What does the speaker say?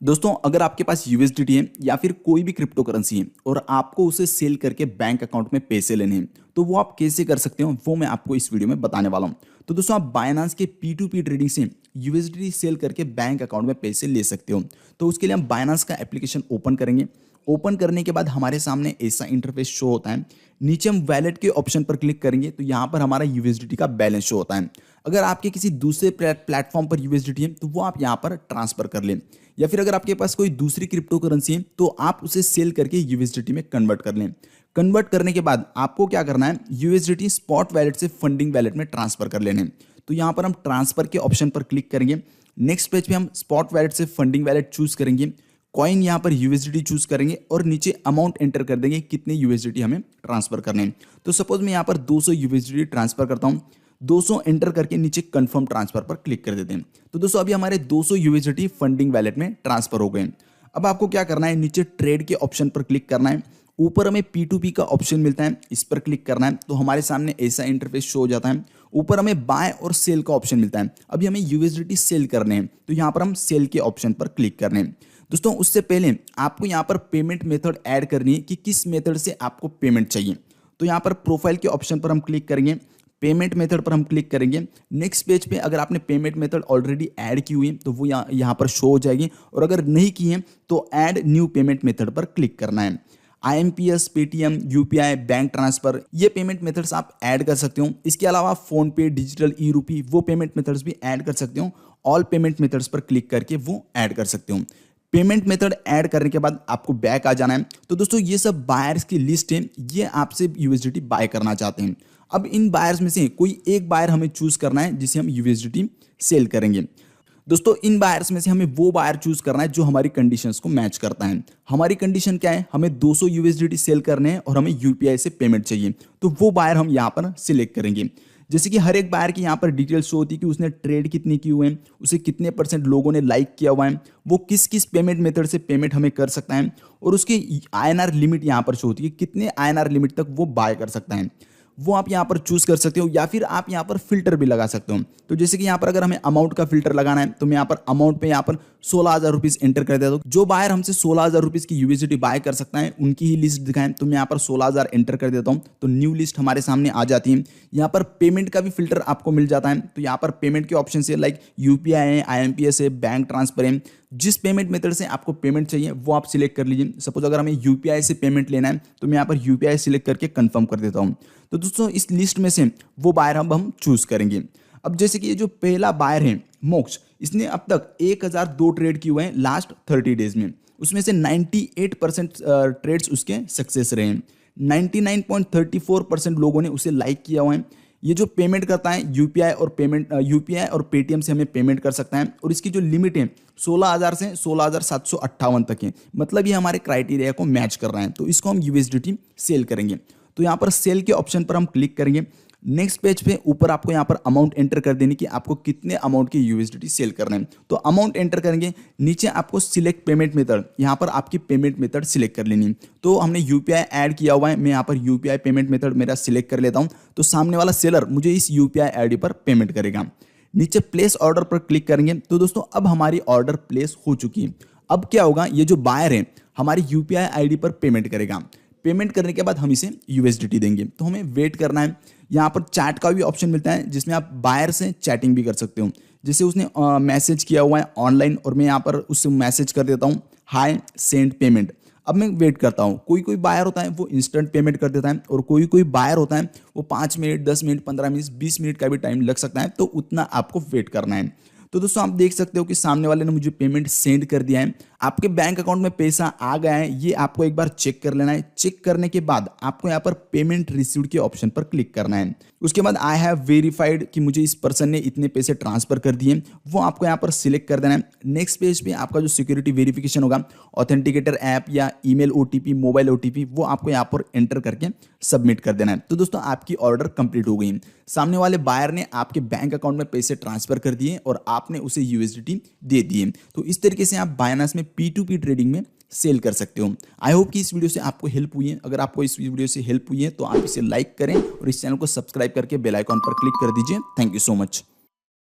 दोस्तों अगर आपके पास यूएसडीटी है या फिर कोई भी क्रिप्टो करेंसी है और आपको उसे सेल करके बैंक अकाउंट में पैसे लेने हैं तो वो आप कैसे कर सकते हो वो मैं आपको इस वीडियो में बताने वाला हूं। तो दोस्तों आप बाइनेंस के P2P ट्रेडिंग से यूएसडीटी सेल करके बैंक अकाउंट में पैसे ले सकते हो। तो उसके लिए हम बाइनेंस का एप्लीकेशन ओपन करेंगे। ओपन करने के बाद हमारे सामने ऐसा इंटरफेस शो होता है। नीचे हम वैलेट के ऑप्शन पर क्लिक करेंगे तो यहाँ पर हमारा यूएसडीटी का बैलेंस शो होता है। अगर आपके किसी दूसरे प्लेटफॉर्म पर यूएसडीटी है तो वो आप यहाँ पर ट्रांसफर कर लें, या फिर अगर आपके पास कोई दूसरी क्रिप्टो करेंसी है तो आप उसे सेल करके यूएसडीटी में कन्वर्ट कर लें। कन्वर्ट करने के बाद आपको क्या करना है, यूएसडीटी स्पॉट वैलेट से फंडिंग वैलेट में ट्रांसफर कर लेने। तो यहाँ पर हम ट्रांसफर के ऑप्शन पर क्लिक करेंगे। नेक्स्ट पेज पे हम स्पॉट वैलेट से फंडिंग वैलेट चूज करेंगे, कॉइन यहाँ पर यूएसडीटी चूज करेंगे और नीचे अमाउंट एंटर कर देंगे कितने यूएसडीटी हमें ट्रांसफर करने हैं। तो सपोज मैं यहाँ पर 200 यूएसडीटी ट्रांसफर करता हूँ। 200 एंटर करके नीचे कंफर्म ट्रांसफर पर क्लिक कर देते हैं। तो दोस्तों अभी हमारे 200 यूएसडीटी फंडिंग वैलेट में ट्रांसफर हो गए। अब आपको क्या करना है, नीचे ट्रेड के ऑप्शन पर क्लिक करना है। ऊपर हमें P2P का ऑप्शन मिलता है, इस पर क्लिक करना है तो हमारे सामने ऐसा इंटरफेस शो हो जाता है। ऊपर हमें बाय और सेल का ऑप्शन मिलता है। अभी हमें यूएसडीटी सेल करने हैं तो यहाँ पर हम सेल के ऑप्शन पर क्लिक करने हैं। दोस्तों उससे पहले आपको यहाँ पर पेमेंट मेथड ऐड करनी है कि किस मेथड से आपको पेमेंट चाहिए। तो यहाँ पर प्रोफाइल के ऑप्शन पर हम क्लिक करेंगे, पेमेंट मेथड पर हम क्लिक करेंगे। नेक्स्ट पेज पे अगर आपने पेमेंट मेथड ऑलरेडी ऐड की हुई है तो वो यहाँ पर शो हो जाएगी, और अगर नहीं की है तो ऐड न्यू पेमेंट मेथड पर क्लिक करना है। IMPS, Paytm, UPI, bank transfer, ये पेमेंट मेथड्स आप ऐड कर सकते हो। इसके अलावा फोन पे, डिजिटल ई रूपी, वो पेमेंट मेथड्स भी ऐड कर सकते हो। ऑल पेमेंट मेथड्स पर क्लिक करके वो ऐड कर सकते हो। पेमेंट मेथड ऐड करने के बाद आपको बैक आ जाना है। तो दोस्तों ये सब बायर्स की लिस्ट है, ये आपसे यूएसडीटी बाय करना चाहते हैं। अब इन बायर्स में से कोई एक बायर हमें चूज करना है जिसे हम यूएसडीटी सेल करेंगे। दोस्तों इन बायर्स में से हमें वो बायर चूज करना है जो हमारी कंडीशंस को मैच करता है। हमारी कंडीशन क्या है, हमें 200 यूएसडीटी सेल करने हैं और हमें यूपीआई से पेमेंट चाहिए। तो वो बायर हम यहाँ पर सिलेक्ट करेंगे। जैसे कि हर एक बायर की यहाँ पर डिटेल शो होती है कि उसने ट्रेड कितनी की हुए हैं, उसे कितने % लोगों ने लाइक किया हुआ है, वो किस किस पेमेंट मेथड से पेमेंट हमें कर सकता है, और उसकी INR लिमिट यहाँ पर शो होती है कितने INR लिमिट तक वो बाय कर सकता है। वो आप यहाँ पर चूज कर सकते हो, या फिर आप यहाँ पर फिल्टर भी लगा सकते हो। तो जैसे कि यहाँ पर अगर हमें अमाउंट का फिल्टर लगाना है तो मैं यहाँ पर अमाउंट पे यहाँ पर 16,000 रुपीज एंटर कर देता हूँ। जो बायर हमसे 16,000 रुपीज की यूएसडीटी बाय कर सकता है उनकी ही लिस्ट दिखाएं, तो मैं यहाँ पर 16,000 एंटर कर देता हूँ। तो न्यू लिस्ट हमारे सामने आ जाती है। यहाँ पर पेमेंट का भी फिल्टर आपको मिल जाता है। तो यहाँ पर पेमेंट के ऑप्शन से लाइक यूपीआई है, IMPS है, बैंक ट्रांसफर है, जिस पेमेंट मेथड से आपको पेमेंट चाहिए वो आप सिलेक्ट कर लीजिए। सपोज अगर हमें यूपीआई से पेमेंट लेना है तो मैं यहाँ पर यूपीआई सिलेक्ट करके कंफर्म कर देता हूँ। तो दोस्तों इस लिस्ट में से वो बायर हम चूज करेंगे। अब जैसे कि ये जो पहला बायर है मोक्ष, इसने अब तक 1002 ट्रेड किए हुए हैं लास्ट 30 डेज में। उसमें से 98% ट्रेड्स उसके सक्सेस रहे हैं। 99.34% लोगों ने उसे लाइक किया हुआ है। ये जो पेमेंट करता है यूपीआई और पेटीएम से हमें पेमेंट कर सकता है, और इसकी जो लिमिट है 16,000 से 16,758 तक है। मतलब ये हमारे क्राइटेरिया को मैच कर रहा है, तो इसको हम यूएसडीटी सेल करेंगे। तो यहाँ पर सेल के ऑप्शन पर हम क्लिक करेंगे। नेक्स्ट पेज पे ऊपर आपको यहाँ पर अमाउंट एंटर कर देनी कि आपको कितने अमाउंट की यूएसडीटी सेल करना है। तो अमाउंट एंटर करेंगे, नीचे आपको सिलेक्ट पेमेंट मेथड, यहाँ पर आपकी पेमेंट मेथड सिलेक्ट कर लेनी है। तो हमने यूपीआई ऐड किया हुआ है, मैं यहाँ पर यूपीआई पेमेंट मेथड मेरा सिलेक्ट कर लेता हूँ। तो सामने वाला सेलर मुझे इस यूपीआई आईडी पर पेमेंट करेगा। नीचे प्लेस ऑर्डर पर क्लिक करेंगे। तो दोस्तों अब हमारी ऑर्डर प्लेस हो चुकी है। अब क्या होगा, ये जो बायर है हमारी यूपीआई आईडी पर पेमेंट करेगा। पेमेंट करने के बाद हम इसे यूएसडीटी देंगे। तो हमें वेट करना है। यहाँ पर चैट का भी ऑप्शन मिलता है जिसमें आप बायर से चैटिंग भी कर सकते हो। जैसे उसने मैसेज किया हुआ है ऑनलाइन और मैं यहाँ पर उससे मैसेज कर देता हूँ, हाय सेंड पेमेंट। अब मैं वेट करता हूँ। कोई कोई बायर होता है वो इंस्टेंट पेमेंट कर देता है, और कोई कोई बायर होता है वो 5 मिनट, 10 मिनट, 15 मिनट, 20 मिनट का भी टाइम लग सकता है। तो उतना आपको वेट करना है। तो दोस्तों आप देख सकते हो कि सामने वाले ने मुझे पेमेंट सेंड कर दिया है। आपके बैंक अकाउंट में पैसा आ गया है, ये आपको एक बार चेक कर लेना है। चेक करने के बाद आपको यहाँ पर पेमेंट रिसीव्ड के ऑप्शन पर क्लिक करना है। उसके बाद आई हैव वेरीफाइड कि मुझे इस पर्सन ने इतने पैसे ट्रांसफर कर दिए, वो आपको यहाँ पर सिलेक्ट कर देना है। नेक्स्ट पेज पे आपका जो सिक्योरिटी वेरिफिकेशन होगा, ऑथेंटिकेटर ऐप या ईमेल OTP, मोबाइल OTP, वो आपको यहाँ पर एंटर करके सबमिट कर देना है। तो दोस्तों आपकी ऑर्डर कंप्लीट हो गई। सामने वाले बायर ने आपके बैंक अकाउंट में पैसे ट्रांसफर कर दिए और आपने उसे यूएसडीटी दे दिए। तो इस तरीके से आप बाइनेंस में P2P ट्रेडिंग में सेल कर सकते हो। आई होप कि इस वीडियो से आपको हेल्प हुई है। अगर आपको इस वीडियो से हेल्प हुई है तो आप इसे लाइक करें और इस चैनल को सब्सक्राइब करके बेल आइकॉन पर क्लिक कर दीजिए। Thank you so much.